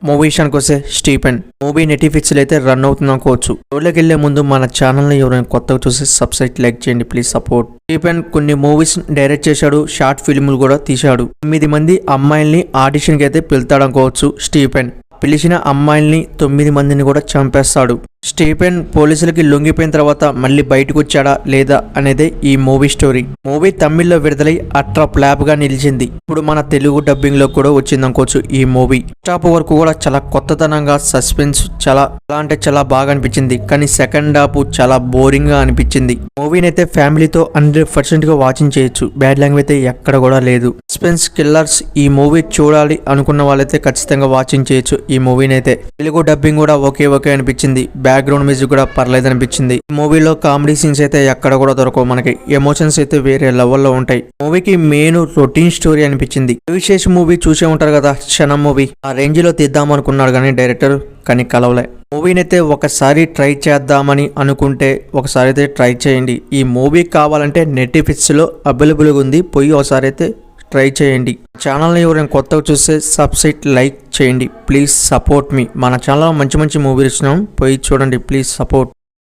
Movie విషయానికి వస్తే Stephen movie నెటిఫిక్స్ అయితే రన్ అవుతుంది అనుకోవచ్చు. రోడ్లోకి వెళ్లే ముందు మన ఛానల్ని ఎవరైనా కొత్తగా చూసి సబ్స్క్రైబ్ లైక్ చేయండి ప్లీజ్ సపోర్ట్. స్టీఫెన్ కొన్ని మూవీస్ డైరెక్ట్ చేశాడు, షార్ట్ ఫిల్మ్లు కూడా తీశాడు. 9 మంది అమ్మాయిల్ని ఆడిషన్కి అయితే పిలుతాడు అనుకోవచ్చు. స్టీఫెన్ పిలిచిన అమ్మాయిల్ని 9 మందిని కూడా చంపేస్తాడు. స్టీఫెన్ పోలీసులకి లొంగిపోయిన తర్వాత మళ్ళీ బయటకు వచ్చాడా లేదా అనేదే ఈ మూవీ స్టోరీ. మూవీ తమిళ్లో విడుదలై అట్రా ఫ్లాప్ గా నిలిచింది. ఇప్పుడు మన తెలుగు డబ్బింగ్ లో కూడా వచ్చింది అనుకోవచ్చు. ఈ మూవీ టాప్ వరకు కూడా చాలా కొత్తతనంగా సస్పెన్స్ చాలా బాగా అనిపించింది. కానీ సెకండ్ హాఫ్ చాలా బోరింగ్ గా అనిపించింది. మూవీని అయితే ఫ్యామిలీతో 100% గా వాచింగ్ చేయొచ్చు. బ్యాడ్ లాంగ్వేజ్ అయితే ఎక్కడ కూడా లేదు. సస్పెన్స్ కిల్లర్స్ ఈ మూవీ చూడాలి అనుకున్న వాళ్ళైతే ఖచ్చితంగా వాచింగ్ చేయొచ్చు. ఈ మూవీని అయితే తెలుగు డబ్బింగ్ కూడా ఓకే అనిపించింది. బ్యాక్గ్రౌండ్ మ్యూజిక్ కూడా పర్లేదు అనిపించింది. మూవీలో కామెడీ సీన్స్ అయితే ఎక్కడ కూడా దొరకవు. మనకి ఎమోషన్స్ అయితే వేరే లెవెల్లో ఉంటాయి. మూవీకి మెయిన్ రొటీన్ స్టోరీ అనిపించింది. విశేష మూవీ చూసే ఉంటారు కదా, క్షణం మూవీ ఆ రేంజ్ లో తీద్దాం అనుకున్నాడు కానీ డైరెక్టర్ కానీ కలవలే. మూవీని అయితే ఒకసారి ట్రై చేద్దామని అనుకుంటే ఒకసారి అయితే ట్రై చేయండి. ఈ మూవీ కావాలంటే నెట్ఫ్లిక్స్ లో అవైలబుల్గా ఉంది, పోయి ఒకసారి అయితే ట్రై చేయండి. ఛానల్ని ఎవరైనా కొత్తగా చూస్తే సబ్స్క్రైబ్ లైక్ చేయండి ప్లీజ్ సపోర్ట్ మీ. మన ఛానల్లో మంచి మూవీస్ ఇచ్చినాం, పోయి చూడండి ప్లీజ్ సపోర్ట్.